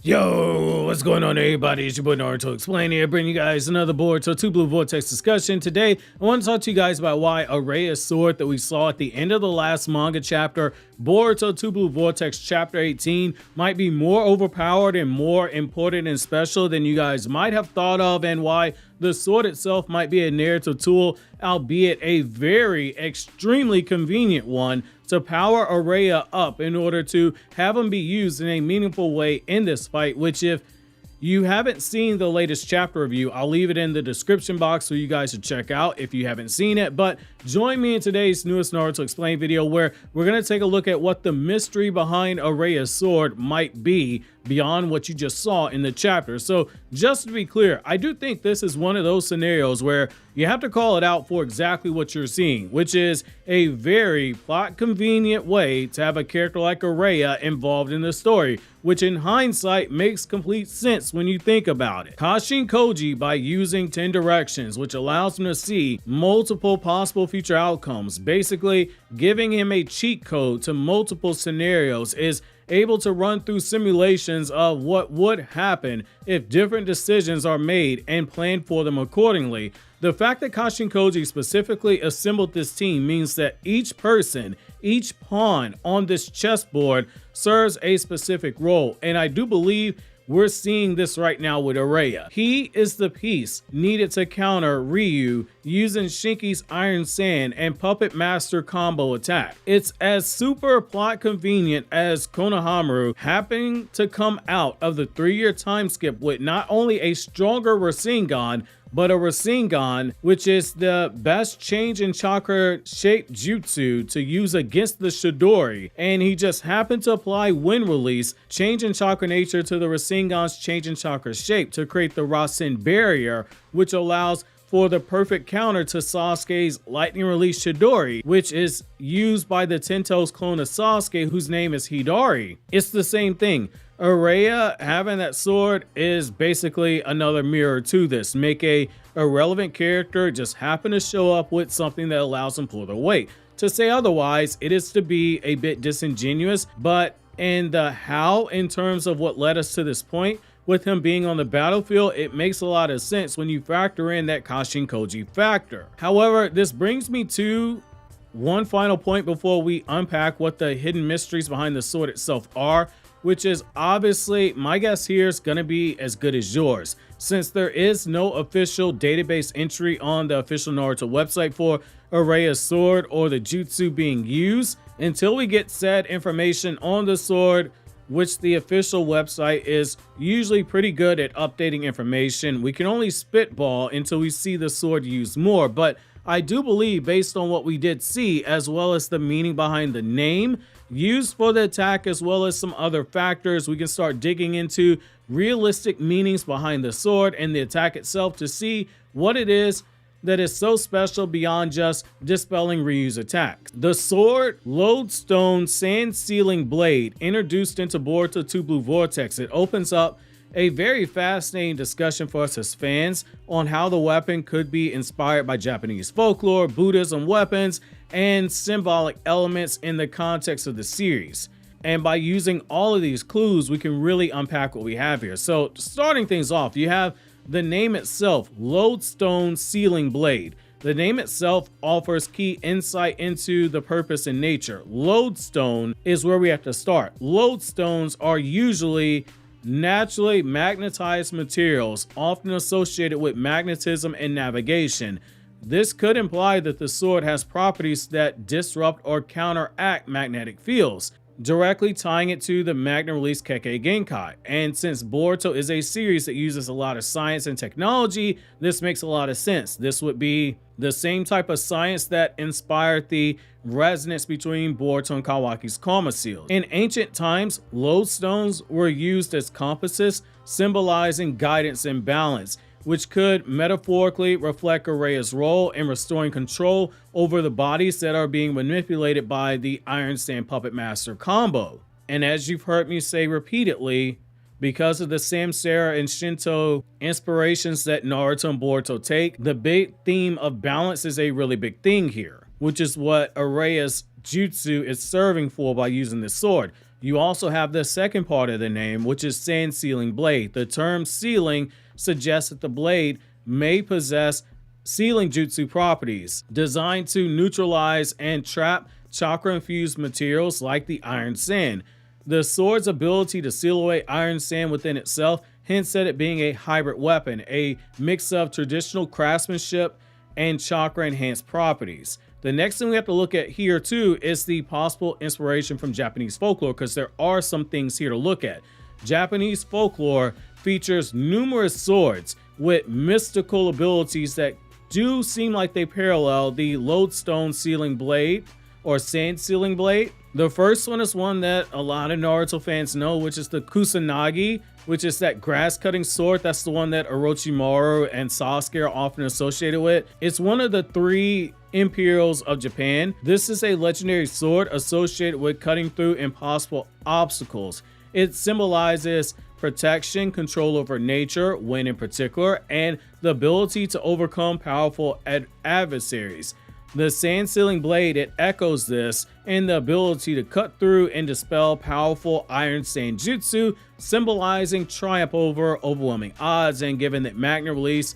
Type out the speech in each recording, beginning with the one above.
Yo, what's going on everybody? It's your boy Naruto Explain here, bringing you guys another Boruto 2 Blue Vortex discussion. Today, I want to talk to you guys about why Araya's sword that we saw at the end of the last manga chapter, Boruto 2 Blue Vortex chapter 18, might be more overpowered and more important and special than you guys might have thought of, and why the sword itself might be a narrative tool, albeit a very extremely convenient one, to power Araya up in order to have him be used in a meaningful way in this fight, which if you haven't seen the latest chapter review, I'll leave it in the description box for you guys to check out if you haven't seen it. But join me in today's newest Naruto Explain video, where we're going to take a look at what the mystery behind Araya's sword might be beyond what you just saw in the chapter. So just to be clear, I do think this is one of those scenarios where you have to call it out for exactly what you're seeing, which is a very plot convenient way to have a character like Araya involved in the story, which in hindsight makes complete sense when you think about it. Kashin Koji, by using 10 directions, which allows him to see multiple possible future outcomes, basically giving him a cheat code to multiple scenarios, is able to run through simulations of what would happen if different decisions are made and plan for them accordingly. The fact that Kashin Koji specifically assembled this team means that each person, each pawn on this chessboard serves a specific role, and I do believe we're seeing this right now with Araya. He is the piece needed to counter Ryu using Shinki's Iron Sand and Puppet Master combo attack. It's as super plot convenient as Konohamaru happening to come out of the 3-year time skip with not only a stronger Rasengan, but a Rasengan, which is the best change in chakra shape jutsu to use against the Chidori, and he just happened to apply wind release, change in chakra nature to the Rasengan's change in chakra shape to create the Rasen barrier, which allows for the perfect counter to Sasuke's lightning release Chidori, which is used by the Tento's clone of Sasuke, whose name is Hidari. It's the same thing. Araya having that sword is basically another mirror to this. Make a irrelevant character just happen to show up with something that allows them to pull their weight. To say otherwise, it is to be a bit disingenuous, but in the how, in terms of what led us to this point, with him being on the battlefield, it makes a lot of sense when you factor in that Kashin Koji factor. However, this brings me to one final point before we unpack what the hidden mysteries behind the sword itself are, which is obviously my guess here is going to be as good as yours, since there is no official database entry on the official Naruto website for Araya's sword or the jutsu being used. Until we get said information on the sword, which the official website is usually pretty good at updating information, we can only spitball until we see the sword used more. But I do believe, based on what we did see, as well as the meaning behind the name used for the attack, as well as some other factors, we can start digging into realistic meanings behind the sword and the attack itself to see what it is that is so special beyond just dispelling Ryu's attack. The sword, Lodestone Sand Sealing Blade, introduced into Boruto 2 Blue Vortex. It opens up a very fascinating discussion for us as fans on how the weapon could be inspired by Japanese folklore, Buddhism weapons, and symbolic elements in the context of the series. And by using all of these clues, we can really unpack what we have here. So starting things off, you have the name itself, Lodestone Sealing Blade. The name itself offers key insight into the purpose and nature. Lodestone is where we have to start. Lodestones are usually naturally magnetized materials, often associated with magnetism and navigation. This could imply that the sword has properties that disrupt or counteract magnetic fields, directly tying it to the Magna Release Kekkei Genkai. And since Boruto is a series that uses a lot of science and technology, this makes a lot of sense. This would be the same type of science that inspired the resonance between Boruto and Kawaki's Karma Seals. In ancient times, lodestones were used as compasses, symbolizing guidance and balance, which could metaphorically reflect Araya's role in restoring control over the bodies that are being manipulated by the Iron Sand Puppet Master combo. And as you've heard me say repeatedly, because of the Samsara and Shinto inspirations that Naruto and Boruto take, the big theme of balance is a really big thing here, which is what Araya's jutsu is serving for by using this sword. You also have the second part of the name, which is Sand Sealing Blade. The term sealing suggests that the blade may possess sealing jutsu properties, designed to neutralize and trap chakra-infused materials like the iron sand. The sword's ability to seal away iron sand within itself hints at it being a hybrid weapon, a mix of traditional craftsmanship and chakra-enhanced properties. The next thing we have to look at here too is the possible inspiration from Japanese folklore, because there are some things here to look at. Japanese folklore features numerous swords with mystical abilities that do seem like they parallel the lodestone sealing blade or sand sealing blade. The first one is one that a lot of Naruto fans know, which is the Kusanagi, which is that grass cutting sword. That's the one that Orochimaru and Sasuke are often associated with. It's one of the 3 Imperials of Japan. This is a legendary sword associated with cutting through impossible obstacles. It symbolizes protection, control over nature, wind in particular, and the ability to overcome powerful adversaries. The sand sealing blade, it echoes this, and the ability to cut through and dispel powerful iron sand jutsu, symbolizing triumph over overwhelming odds. And given that magnet release,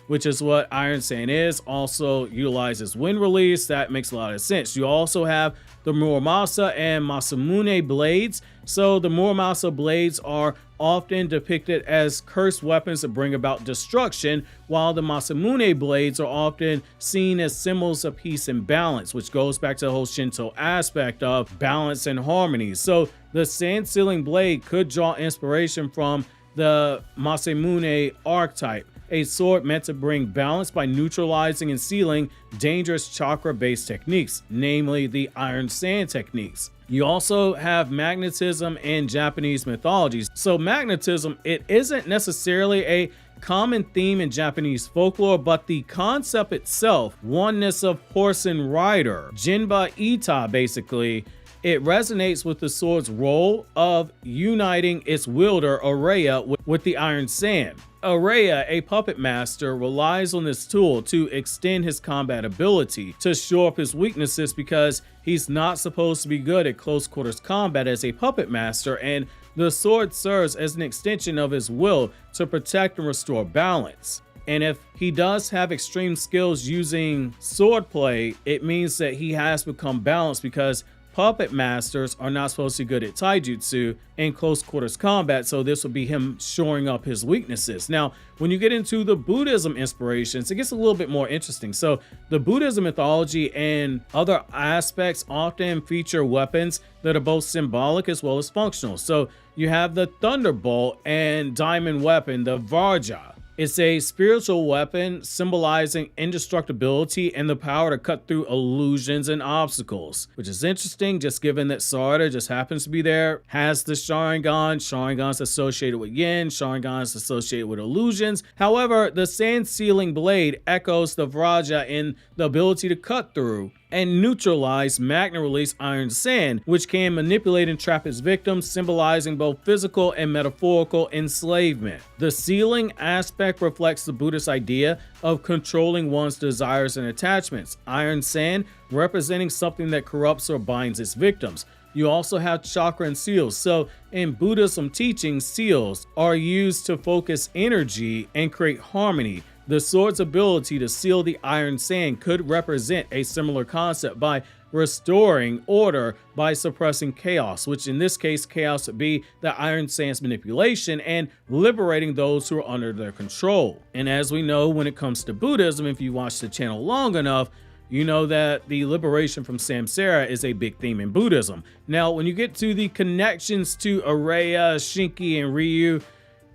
which is what iron sand is, also utilizes wind release, that makes a lot of sense. You also have the Muramasa and Masamune blades. So the Muramasa blades are often depicted as cursed weapons that bring about destruction, while the Masamune blades are often seen as symbols of peace and balance, which goes back to the whole Shinto aspect of balance and harmony. So the sand sealing blade could draw inspiration from the Masamune archetype, a sword meant to bring balance by neutralizing and sealing dangerous chakra-based techniques, namely the iron sand techniques. You also have magnetism in Japanese mythologies. So magnetism, it isn't necessarily a common theme in Japanese folklore, but the concept itself, oneness of horse and rider, Jinba Ita basically, it resonates with the sword's role of uniting its wielder, Araya, with the iron sand. Araya, a puppet master, relies on this tool to extend his combat ability, to shore up his weaknesses, because he's not supposed to be good at close quarters combat as a puppet master, and the sword serves as an extension of his will to protect and restore balance. And if he does have extreme skills using swordplay, it means that he has become balanced, because puppet masters are not supposed to be good at taijutsu in close quarters combat, so this would be him shoring up his weaknesses. Now, when you get into the Buddhism inspirations, it gets a little bit more interesting. So the Buddhism mythology and other aspects often feature weapons that are both symbolic as well as functional. So you have the Thunderbolt and Diamond weapon, the Vajra. It's a spiritual weapon symbolizing indestructibility and the power to cut through illusions and obstacles, which is interesting just given that Sarada just happens to be there, has the Sharingan. Sharingan's associated with yin, Sharingan's associated with illusions. However, the sand sealing blade echoes the Vajra in the ability to cut through and neutralize magnet release iron sand, which can manipulate and trap its victims, symbolizing both physical and metaphorical enslavement. The sealing aspect reflects the Buddhist idea of controlling one's desires and attachments, iron sand representing something that corrupts or binds its victims. You also have chakra and seals. So in Buddhism teachings, seals are used to focus energy and create harmony. The sword's ability to seal the iron sand could represent a similar concept by restoring order by suppressing chaos, which in this case, chaos would be the iron sand's manipulation, and liberating those who are under their control. And as we know, when it comes to Buddhism, if you watch the channel long enough, you know that the liberation from samsara is a big theme in Buddhism. Now, when you get to the connections to Araya, Shinki, and Ryu,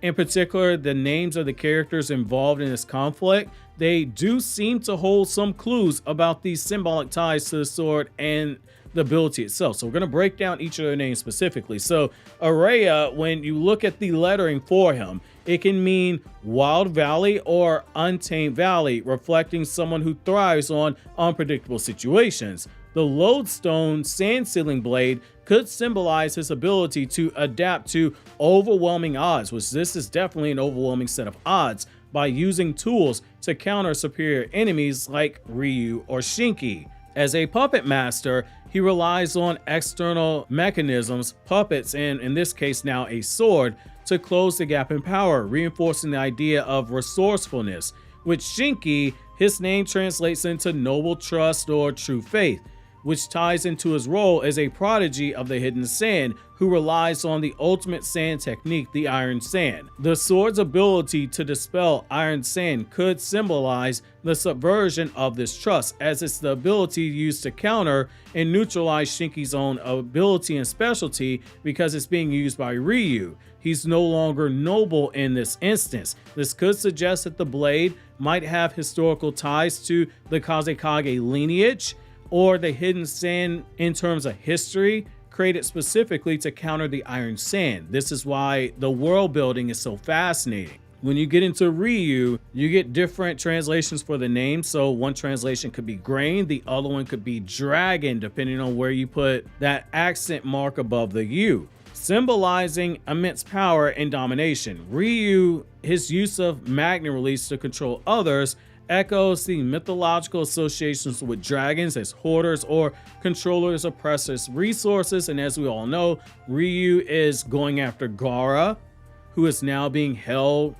in particular, the names of the characters involved in this conflict, they do seem to hold some clues about these symbolic ties to the sword and the ability itself. So we're going to break down each of their names specifically. So Araya, when you look at the lettering for him, it can mean wild valley or untamed valley, reflecting someone who thrives on unpredictable situations. The lodestone sand sealing blade could symbolize his ability to adapt to overwhelming odds, which this is definitely an overwhelming set of odds, by using tools to counter superior enemies like Ryu or Shinki. As a puppet master, he relies on external mechanisms, puppets, and in this case now a sword, to close the gap in power, reinforcing the idea of resourcefulness. With Shinki, his name translates into noble trust or true faith, which ties into his role as a prodigy of the hidden sand who relies on the ultimate sand technique, the iron sand. The sword's ability to dispel iron sand could symbolize the subversion of this trust, as it's the ability used to counter and neutralize Shinki's own ability and specialty because it's being used by Ryu. He's no longer noble in this instance. This could suggest that the blade might have historical ties to the Kazekage lineage, or the hidden sand in terms of history, created specifically to counter the iron sand. This is why the world building is so fascinating. When you get into Ryu, you get different translations for the name. So one translation could be grain, the other one could be dragon, depending on where you put that accent mark above the U, symbolizing immense power and domination. Ryu, his use of magnet release to control others, echoes the mythological associations with dragons as hoarders or controllers of precious resources. And as we all know, Ryu is going after Gaara, who is now being held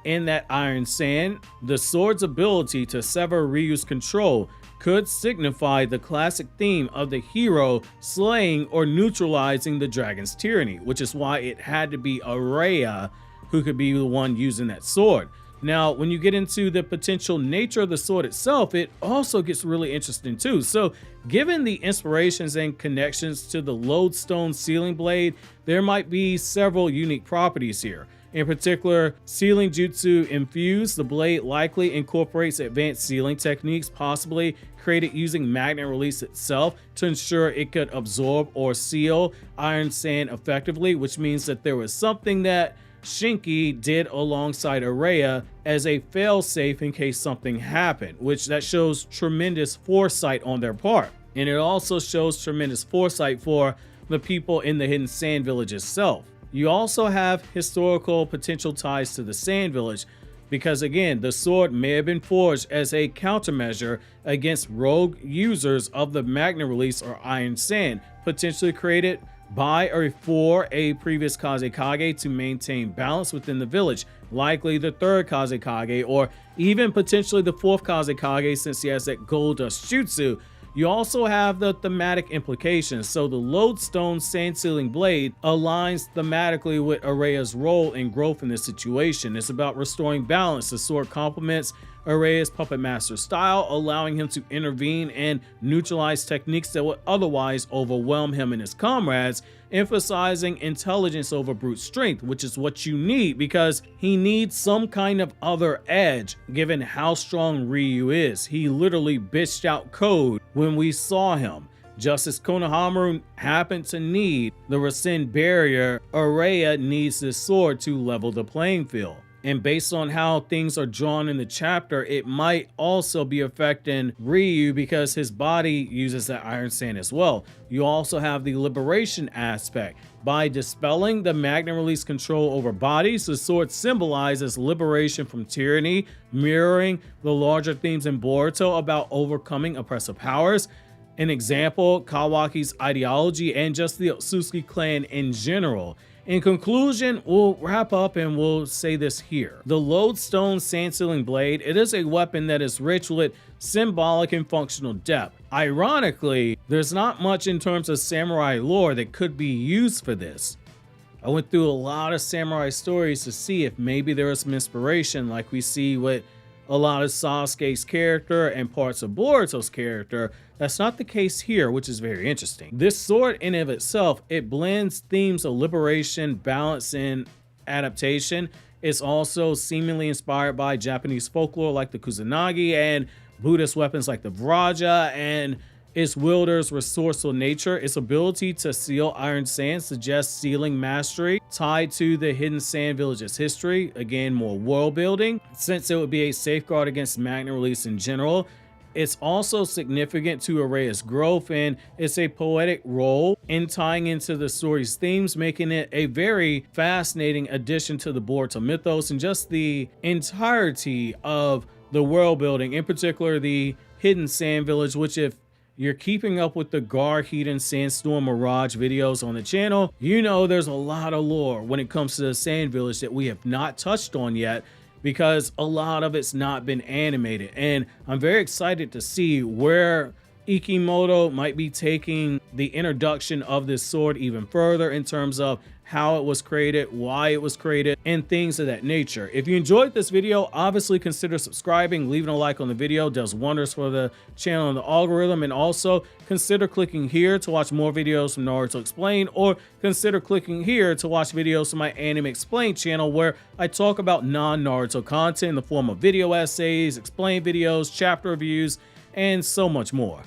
in that iron sand. The sword's ability to sever Ryu's control could signify the classic theme of the hero slaying or neutralizing the dragon's tyranny, which is why it had to be Araya who could be the one using that sword. Now, when you get into the potential nature of the sword itself, it also gets really interesting too. So, given the inspirations and connections to the lodestone sealing blade, there might be several unique properties here. In particular, sealing jutsu infused, the blade likely incorporates advanced sealing techniques, possibly created using magnet release itself to ensure it could absorb or seal iron sand effectively, which means that there was something that Shinki did alongside Araya as a failsafe in case something happened, which that shows tremendous foresight on their part. And it also shows tremendous foresight for the people in the hidden sand village itself. You also have historical potential ties to the sand village because, again, the sword may have been forged as a countermeasure against rogue users of the magnet release or iron sand, potentially created by or for a previous Kazekage to maintain balance within the village, likely the third Kazekage or even potentially the fourth Kazekage since he has that gold dust jutsu. You also have the thematic implications. So the lodestone sand sealing blade aligns thematically with Araya's role and growth in this situation. It's about restoring balance. The sword complements Araya's puppet master style, allowing him to intervene and neutralize techniques that would otherwise overwhelm him and his comrades, emphasizing intelligence over brute strength, which is what you need because he needs some kind of other edge given how strong Ryu is. He literally bitched out code when we saw him. Just as Konohamaru happened to need the rescind barrier, Araya needs this sword to level the playing field. And based on how things are drawn in the chapter, it might also be affecting Ryu because his body uses that iron sand as well. You also have the liberation aspect. By dispelling the magnet release control over bodies, the sword symbolizes liberation from tyranny, mirroring the larger themes in Boruto about overcoming oppressive powers. An example, Kawaki's ideology and just the Otsutsuki clan in general. In conclusion, we'll wrap up and we'll say this here. The lodestone sand sealing blade, it is a weapon that is rich with symbolic and functional depth. Ironically, there's not much in terms of samurai lore that could be used for this. I went through a lot of samurai stories to see if maybe there was some inspiration like we see with a lot of Sasuke's character and parts of Boruto's character. That's not the case here, which is very interesting. This sword in and of itself, it blends themes of liberation, balance, and adaptation. It's also seemingly inspired by Japanese folklore like the Kusanagi and Buddhist weapons like the Vraja, and its wielder's resourceful nature. Its ability to seal iron sand suggests sealing mastery tied to the hidden sand village's history. Again, more world building, since it would be a safeguard against magnet release in general. It's also significant to Araya's growth, and it's a poetic role in tying into the story's themes, making it a very fascinating addition to the Boruto mythos and just the entirety of the world building, in particular the hidden sand village, which, if you're keeping up with the Gar, Heat, Sandstorm, Mirage videos on the channel, you know there's a lot of lore when it comes to the Sand Village that we have not touched on yet, because a lot of it's not been animated. And I'm very excited to see where Ikimoto might be taking the introduction of this sword even further in terms of how it was created, why it was created, and things of that nature. If you enjoyed this video, obviously consider subscribing. Leaving a like on the video does wonders for the channel and the algorithm, and also consider clicking here to watch more videos from Naruto Explained, or consider clicking here to watch videos from my Anime Explained channel, where I talk about non-Naruto content in the form of video essays, explained videos, chapter reviews, and so much more.